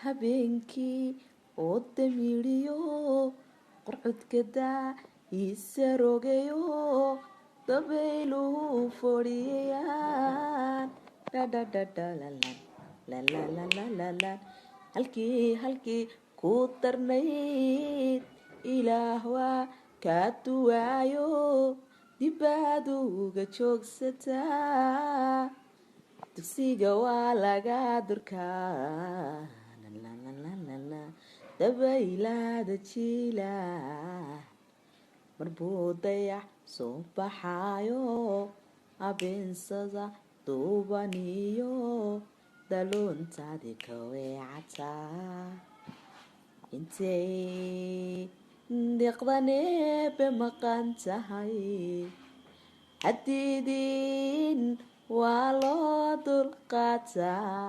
habeenkii oo damiiriyo qorcodka daa isarogayo dabayluhu fadhiyayaan dhadhadhadhalalan halkii ku darnayd ilaah waa kaa duwaayo dibaad uga joogsataa dugsiga waa laga durkaa dabaylaada jiila marbuu dayax soo baxaayo abeensada duubaniyo daloontaadi ka weecataa intay deeqdaneebe maqan tahay hadiidin waa loo dulqaataa